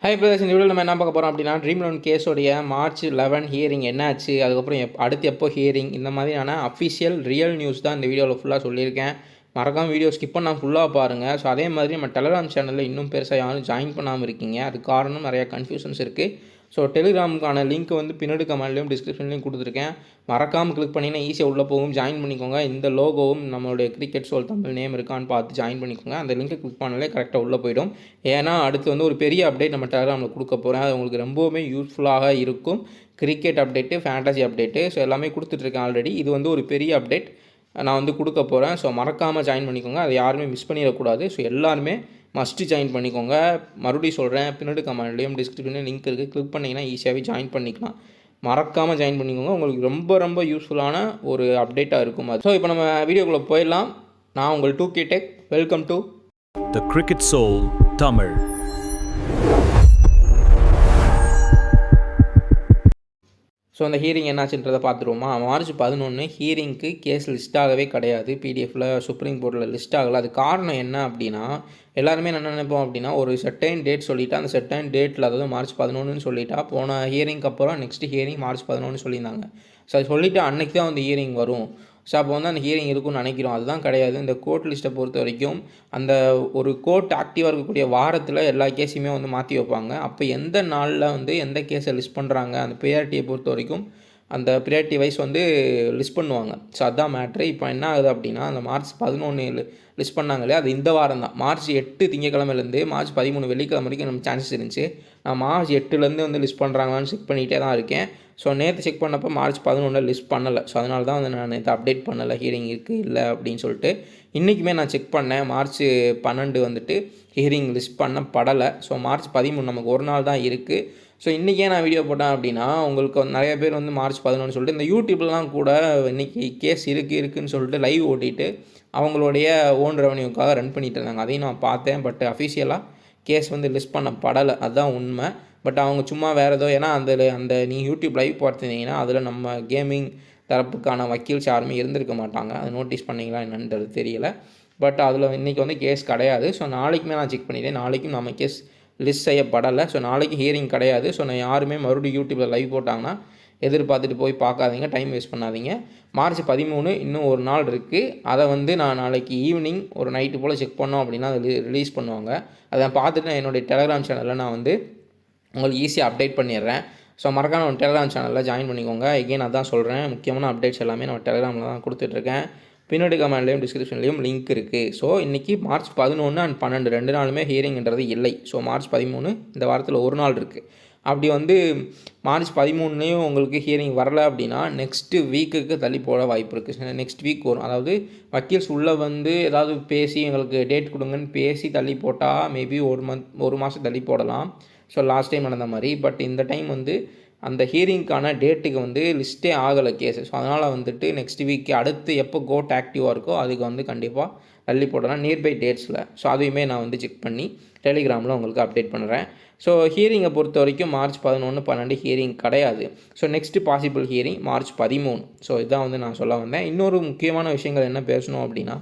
Hi brothers, இந்த வீடியோவில் நம்ம என்ன பார்க்க போகிறோம் அப்படின்னா, ட்ரீம் லோன் கேஸோடைய மார்ச் 11 ஹியரிங் என்னாச்சு, அதுக்கப்புறம் அடுத்து எப்போ ஹியரிங், இந்த மாதிரியான அஃபிஷியல் ரியல் நியூஸ் தான் இந்த வீடியோவில் ஃபுல்லாக சொல்லியிருக்கேன். மறக்காமல் வீடியோ ஸ்கிப் பண்ணால் ஃபுல்லாக பாருங்கள். ஸோ அதே மாதிரி நம்ம டெலிகிராம் சேனலில் இன்னும் பெருசாக யாரும் ஜாயின் பண்ணாமல் இருக்கீங்க. அது காரணம் நிறையா கன்ஃபியூஷன்ஸ் இருக்குது. ஸோ டெலிகிராமுக்கான லிங்க் வந்து பின்னாடி கமெண்ட்லேயும் டிஸ்கிரிப்ஷன்லேயும் கொடுத்துருக்கேன். மறக்காமல் கிளிக் பண்ணிங்கன்னா ஈஸியாக உள்ளே போகும், ஜாயின் பண்ணிக்கோங்க. இந்த லோகோவும் நம்மளுடைய கிரிக்கெட் சோல் தமிழ் நேம் இருக்கான்னு பார்த்து ஜாயின் பண்ணிக்கோங்க. அந்த லிங்க்கை கிளிக் பண்ணாலே கரெக்டாக உள்ளே போய்டும். ஏன்னா அடுத்து வந்து ஒரு பெரிய அப்டேட் நம்ம டெலிகிராமில் கொடுக்க போகிறேன். அது உங்களுக்கு ரொம்பவுமே யூஸ்ஃபுல்லாக இருக்கும். Cricket update, fantasy update, so எல்லாமே கொடுத்துட்ருக்கேன் ஆல்ரெடி. இது வந்து ஒரு பெரிய அப்டேட் நான் வந்து கொடுக்க போகிறேன். ஸோ மறக்காமல் ஜாயின் பண்ணிக்கோங்க. அதை யாருமே மிஸ் பண்ணிடக்கூடாது. ஸோ எல்லாருமே மஸ்ட்டு ஜாயின் பண்ணிக்கோங்க. மறுபடியும் சொல்கிறேன், பின்னாடி கமெண்ட்லேயும் டிஸ்கிரிப்ஷன்லேயும் லிங்க் இருக்குது. கிளிக் பண்ணிங்கன்னா ஈஸியாகவே ஜாயின் பண்ணிக்கலாம். மறக்காமல் ஜாயின் பண்ணிக்கோங்க. உங்களுக்கு ரொம்ப ரொம்ப யூஸ்ஃபுல்லான ஒரு அப்டேட்டாக இருக்கும் அது. ஸோ இப்போ நம்ம வீடியோக்குள்ளே போயிடலாம். நான் உங்கள் 2K Tech. Welcome to The Cricket Soul Tamil. So அந்த ஹியரிங் என்னாச்சுன்றதை பார்த்துருவோமா. மார்ச் 11 ஹியரிங்க்கு கேஸ் லிஸ்ட் ஆகவே கிடையாது. பிடிஎஃப்பில் சுப்ரீம் கோர்ட்டில் லிஸ்ட் ஆகலை. அது காரணம் என்ன அப்படின்னா, எல்லாருமே என்ன நினைப்போம் அப்படின்னா, ஒரு செட்டைன் டேட் சொல்லிவிட்டு அந்த செட்டைன் டேட்டில், அதாவது மார்ச் 11ன்னு சொல்லிட்டா, போன ஹியரிங்க்கு அப்புறம் நெக்ஸ்ட் ஹியரிங் மார்ச் 11 சொல்லியிருந்தாங்க. ஸோ அது சொல்லிவிட்டு அன்றைக்கி தான் வந்து ஹியரிங் வரும். ஸோ அப்போ வந்து அந்த ஹியரிங் இருக்கும்னு நினைக்கிறோம். அதுதான் கிடையாது. இந்த கோர்ட் லிஸ்ட்டை பொறுத்த வரைக்கும் அந்த ஒரு கோர்ட் ஆக்டிவாக இருக்கக்கூடிய வாரத்தில் எல்லா கேஸையுமே வந்து மாற்றி வைப்பாங்க. அப்போ எந்த நாளில் வந்து எந்த கேஸை லிஸ்ட் பண்ணுறாங்க, அந்த ப்ரியாரிட்டியை பொறுத்த வரைக்கும் அந்த ப்ரியாரிட்டி வைஸ் வந்து லிஸ்ட் பண்ணுவாங்க. ஸோ அதுதான் மேட்ரு. இப்போ என்ன ஆகுது அப்படின்னா, அந்த மார்ச் 11 லிஸ்ட் பண்ணாங்களே, அது இந்த வாரம் தான். மார்ச் 8 திங்கக்கிழமைலேருந்து மார்ச் 13 வெள்ளிக்கிழமை வரைக்கும் நம்ம சான்சஸ் இருந்துச்சு. நான் மார்ச் 8லேருந்து வந்து லிஸ்ட் பண்ணுறாங்களான்னு செக் பண்ணிகிட்டே தான் இருக்கேன். ஸோ நேற்று செக் பண்ணப்போ மார்ச் 11 லிஸ்ட் பண்ணலை. ஸோ அதனால தான் வந்து நான் நேற்று அப்டேட் பண்ணலை ஹியரிங் இருக்குது இல்லை அப்படின்னு சொல்லிட்டு. இன்றைக்குமே நான் செக் பண்ணேன். மார்ச் 12 வந்துட்டு ஹியரிங் லிஸ்ட் பண்ணப்படலை. ஸோ மார்ச் 13 நமக்கு ஒரு நாள் தான் இருக்குது. ஸோ இன்றைக்கே நான் வீடியோ போட்டேன் அப்படின்னா, உங்களுக்கு நிறைய பேர் வந்து மார்ச் 11 சொல்லிட்டு இந்த யூடியூப்லாம் கூட இன்றைக்கி கேஸ் இருக்குதுன்னு சொல்லிட்டு லைவ் ஓட்டிட்டு அவங்களுடைய ஓன் ரெவன்யூக்காக ரன் பண்ணிகிட்டு இருந்தாங்க. அதையும் நான் பார்த்தேன். பட் அஃபிஷியலாக கேஸ் வந்து லிஸ்ட் பண்ணப்படலை, அதுதான் உண்மை. பட் அவங்க சும்மா வேறு ஏதோ, ஏன்னா அந்த நீங்கள் யூடியூப் லைவ் பார்த்துருந்தீங்கன்னா அதில் நம்ம கேமிங் தரப்புக்கான வக்கீல்ஸ் யாருமே இருந்திருக்க மாட்டாங்க. அது நோட்டீஸ் பண்ணிங்களா என்னன்றது தெரியல. பட் அதில் இன்றைக்கி வந்து கேஸ் கிடையாது. ஸோ நாளைக்குமே நான் செக் பண்ணிட்டேன். நாளைக்கும் நம்ம கேஸ் லிஸ்ட் செய்யப்படலை. ஸோ நாளைக்கு ஹியரிங் கிடையாது. ஸோ நான் யாருமே மறுபடியும் யூடியூப்பில் லைவ் போட்டாங்கன்னா எதிர்பார்த்துட்டு போய் பார்க்காதீங்க, டைம் வேஸ்ட் பண்ணாதீங்க. மார்ச் 13 இன்னும் ஒரு நாள் இருக்குது. அதை வந்து நான் நாளைக்கு ஈவினிங் ஒரு நைட்டு போல் செக் பண்ணோம் அப்படின்னா அதை ரிலீஸ் பண்ணுவாங்க. அதை பார்த்துட்டு நான் என்னுடைய டெலிகிராம் சேனலில் நான் வந்து உங்களுக்கு ஈஸியாக அப்டேட் பண்ணிடுறேன். ஸோ மறக்காம நம்ம டெலிகிராம் சேனலில் ஜாயின் பண்ணிக்கோங்க. எகெயின் அதான் சொல்கிறேன், முக்கியமான அப்டேட்ஸ் எல்லாமே நம்ம டெலிகிராமில் தான் கொடுத்துட்ருக்கேன். பின்னாடி கமெண்ட்லேயும் டிஸ்கிரிப்ஷன்லேயும் லிங்க் இருக்குது. ஸோ இன்றைக்கி மார்ச் 11 அண்ட் 12 2 நாளுமே ஹியரிங்கிறது இல்லை. ஸோ மார்ச் 13 இந்த வாரத்தில் ஒரு நாள் இருக்குது. அப்படி வந்து மார்ச் 13லேயும் உங்களுக்கு ஹியரிங் வரலை அப்படின்னா நெக்ஸ்ட்டு வீக்குக்கு தள்ளி போட வாய்ப்பு இருக்குது. நெக்ஸ்ட் வீக் வரும். அதாவது வக்கீல்ஸ் உள்ளே வந்து ஏதாவது பேசி எங்களுக்கு டேட் கொடுங்கன்னு பேசி தள்ளி போட்டால் மேபி ஒரு மாதம் தள்ளி போடலாம். ஸோ லாஸ்ட் டைம் நடந்த மாதிரி. பட் இந்த டைம் வந்து அந்த ஹியரிங்க்கான டேட்டுக்கு வந்து லிஸ்ட்டே ஆகலை கேஸு. ஸோ அதனால் வந்துட்டு நெக்ஸ்ட் வீக்கு அடுத்து எப்போ கோர்ட் ஆக்டிவாக இருக்கோ அதுக்கு வந்து கண்டிப்பாக தள்ளி போடலாம் நியர்பை டேட்ஸில். ஸோ அதையுமே நான் வந்து செக் பண்ணி டெலிகிராமில் உங்களுக்கு அப்டேட் பண்ணுறேன். ஸோ ஹியரிங்கை பொறுத்த வரைக்கும் மார்ச் 11, 12 ஹியரிங் கிடையாது. So next possible hearing March 13. So இதுதான் வந்து நான் சொல்ல வந்தேன். இன்னொரு முக்கியமான விஷயங்கள் என்ன பேசணும் அப்படின்னா,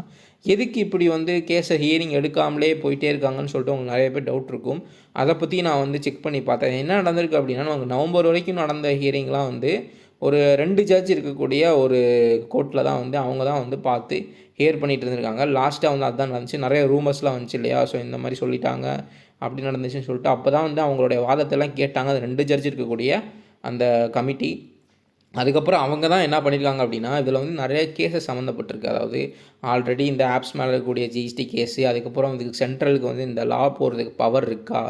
எதுக்கு இப்படி வந்து கேஸை ஹியரிங் எடுக்காமலே போயிட்டே இருக்காங்கன்னு சொல்லிட்டு உங்களுக்கு நிறைய பேர் டவுட் இருக்கும். அதை பற்றி நான் வந்து செக் பண்ணி பார்த்தேன். என்ன நடந்திருக்கு அப்படின்னா, நமக்கு நவம்பர் வரைக்கும் நடந்த ஹியரிங்லாம் வந்து ஒரு 2 ஜட்ஜ் இருக்கக்கூடிய ஒரு கோர்ட்டில் தான் வந்து அவங்க தான் வந்து பார்த்து ஹியர் பண்ணிகிட்டு இருந்திருக்காங்க. லாஸ்ட்டாக வந்து அதுதான் நடந்துச்சு. நிறைய ரூமர்ஸ்லாம் வந்துச்சு இல்லையா. ஸோ இந்த மாதிரி சொல்லிட்டாங்க, அப்படி நடந்துச்சுன்னு சொல்லிட்டு அப்போ தான் வந்து அவங்களுடைய வாதத்தெல்லாம் கேட்டாங்க அது 2 ஜட்ஜ் இருக்கக்கூடிய அந்த கமிட்டி. அதுக்கப்புறம் அவங்க தான் என்ன பண்ணியிருக்காங்க அப்படின்னா, இதில் வந்து நிறைய கேஸஸ் சம்மந்தப்பட்டிருக்கு. அதாவது ஆல்ரெடி இந்த ஆப்ஸ் மேலே இருக்கக்கூடிய ஜிஎஸ்டி கேஸு, அதுக்கப்புறம் இதுக்கு சென்ட்ரலுக்கு வந்து இந்த லா போகிறதுக்கு பவர் இருக்கா,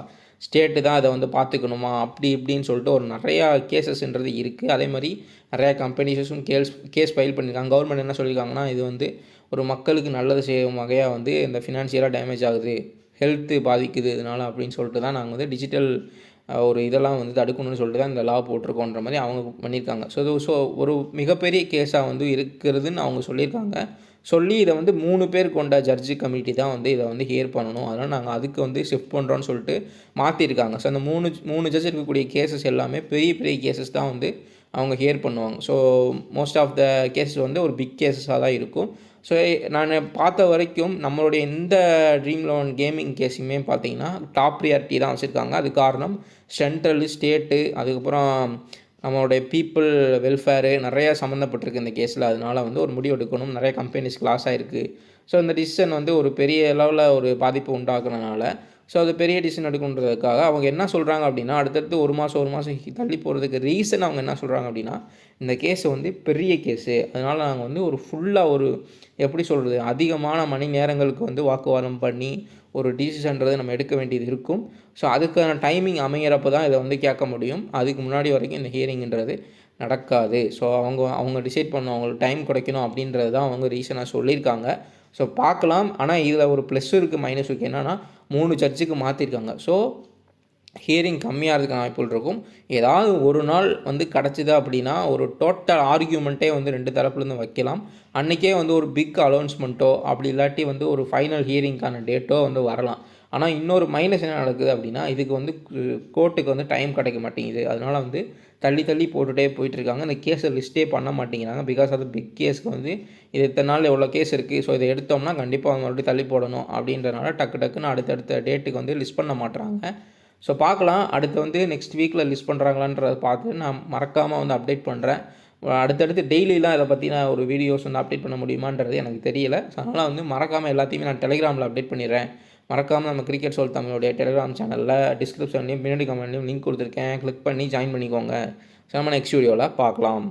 ஸ்டேட்டு தான் அதை வந்து பார்த்துக்கணுமா, அப்படி இப்படின்னு சொல்லிட்டு ஒரு நிறையா கேசஸ்ன்றது இருக்குது. அதே மாதிரி நிறையா கம்பெனிஸும் கேஸ் ஃபைல் பண்ணியிருக்காங்க. கவர்மெண்ட் என்ன சொல்லியிருக்காங்கன்னா, இது வந்து ஒரு மக்களுக்கு நல்லது செய்யும் வகையாக வந்து இந்த ஃபினான்ஷியலாக டேமேஜ் ஆகுது, ஹெல்த்து பாதிக்குது இதனால் அப்படின்னு சொல்லிட்டு தான் நாங்கள் வந்து டிஜிட்டல் ஒரு இதெல்லாம் வந்து தடுக்கணும்னு சொல்லிட்டு தான் இந்த லா போட்டிருக்கோன்ற மாதிரி அவங்க பண்ணியிருக்காங்க. ஸோ ஒரு மிகப்பெரிய கேஸாக வந்து இருக்கிறதுன்னு அவங்க சொல்லியிருக்காங்க. சொல்லி இதை வந்து 3 பேர் கொண்ட ஜட்ஜு கமிட்டி தான் வந்து இதை வந்து ஹியர் பண்ணணும். அதனால் நாங்கள் அதுக்கு வந்து ஷிஃப்ட் பண்ணுறோன்னு சொல்லிட்டு மாற்றிருக்காங்க. ஸோ அந்த 3 ஜட்ஜ் இருக்கக்கூடிய கேசஸ் எல்லாமே பெரிய பெரிய கேசஸ் தான் வந்து அவங்க ஹியர் பண்ணுவாங்க. So most of the cases வந்து ஒரு பிக் கேஸஸாக தான் இருக்கும். ஸோ நான் பார்த்த வரைக்கும் நம்மளுடைய எந்த ட்ரீம் 11 கேமிங் கேஸுமே பார்த்தீங்கன்னா டாப் ப்ரியாரிட்டி தான் வச்சுருக்காங்க. அது காரணம் சென்ட்ரலு, ஸ்டேட்டு, அதுக்கப்புறம் நம்மளுடைய பீப்புள் வெல்ஃபேரு நிறையா சம்மந்தப்பட்டிருக்கு இந்த கேஸில். அதனால வந்து ஒரு முடிவு எடுக்கணும். நிறைய கம்பெனிஸ் லாஸ் ஆகிருக்கு. ஸோ இந்த டிசிஷன் வந்து ஒரு பெரிய லெவலில் ஒரு பாதிப்பு உண்டாக்குறதுனால ஸோ அது பெரிய டிசிஷன் எடுக்கணுன்றதுக்காக அவங்க என்ன சொல்கிறாங்க அப்படின்னா, அடுத்தடுத்து ஒரு மாதம் தள்ளி போகிறதுக்கு ரீசன் அவங்க என்ன சொல்கிறாங்க அப்படின்னா, இந்த கேஸ் வந்து பெரிய கேஸு, அதனால் நாங்கள் வந்து ஒரு ஃபுல்லாக ஒரு எப்படி சொல்கிறது, அதிகமான மணி நேரங்களுக்கு வந்து வாக்குவாதம் பண்ணி ஒரு டிசிஷன்றது நம்ம எடுக்க வேண்டியது இருக்கும். ஸோ அதுக்கான டைமிங் அமைகிறப்ப தான் இதை வந்து கேட்க முடியும். அதுக்கு முன்னாடி வரைக்கும் இந்த ஹியரிங்கிறது நடக்காது. ஸோ அவங்க டிசைட் பண்ணணும், அவங்களுக்கு டைம் கிடைக்கணும் அப்படின்றது தான் அவங்க ரீசனாக சொல்லியிருக்காங்க. ஸோ பார்க்கலாம். ஆனால் இதில் ஒரு ப்ளஸ்ஸும் இருக்குது, மைனஸும் இருக்குது. என்னென்னா 3 ஜட்ஜுக்கு மாற்றிருக்காங்க. ஸோ ஹியரிங் கம்மியாகிறதுக்கான வாய்ப்புகள் இருக்கும். ஏதாவது ஒரு நாள் வந்து கிடச்சிது அப்படின்னா ஒரு டோட்டல் ஆர்கியூமெண்ட்டே வந்து 2 தரப்புலேருந்து வைக்கலாம். அன்றைக்கே வந்து ஒரு பிக் அனௌன்ஸ்மெண்ட்டோ அப்படி இல்லாட்டி வந்து ஒரு ஃபைனல் ஹியரிங்க்கான டேட்டோ வந்து வரலாம். ஆனால் இன்னொரு மைனஸ் என்ன நடக்குது அப்படின்னா, இதுக்கு வந்து கோர்ட்டுக்கு வந்து டைம் கிடைக்க மாட்டேங்குது. அதனால் வந்து தள்ளி போட்டுகிட்டே போயிட்டுருக்காங்க. இந்த கேஸை லிஸ்ட்டே பண்ண மாட்டேங்கிறாங்க. பிகாஸ் அது பிக் கேஸ்க்கு வந்து இது இத்தனை நாள் எவ்வளோ கேஸ் இருக்குது, ஸோ இதை எடுத்தோம்னா கண்டிப்பாக அவங்க மறுபடியும் தள்ளி போடணும் அப்படின்றனால டக்குன்னு அடுத்தடுத்த டேட்டுக்கு வந்து லிஸ்ட் பண்ண மாட்டுறாங்க. ஸோ பார்க்கலாம். அடுத்து வந்து நெக்ஸ்ட் வீக்கில் லிஸ்ட் பண்ணுறாங்களான்றதை பார்த்து நான் மறக்காமல் வந்து அப்டேட் பண்ணுறேன். அடுத்தடுத்து டெய்லிலாம் இதை பற்றி நான் ஒரு வீடியோஸ் வந்து அப்டேட் பண்ண முடியுமான்றது எனக்கு தெரியல. ஸோ அதனால் வந்து மறக்காமல் எல்லாத்தையுமே நான் டெலிகிராமில் அப்டேட் பண்ணிடுறேன். மறக்காமல் நம்ம கிரிக்கெட் சோல் தமிழுடைய டெலிகிராம் சேனலில் டிஸ்கிரிப்ஷன்லேயும் பின்னாடி கமெண்ட்லேயும் லிங்க் கொடுத்துருக்கேன். கிளிக் பண்ணி ஜாயின் பண்ணிக்கோங்க. ஸோ நம்ம நெக்ஸ்ட் வீடியோவில் பார்க்கலாம்.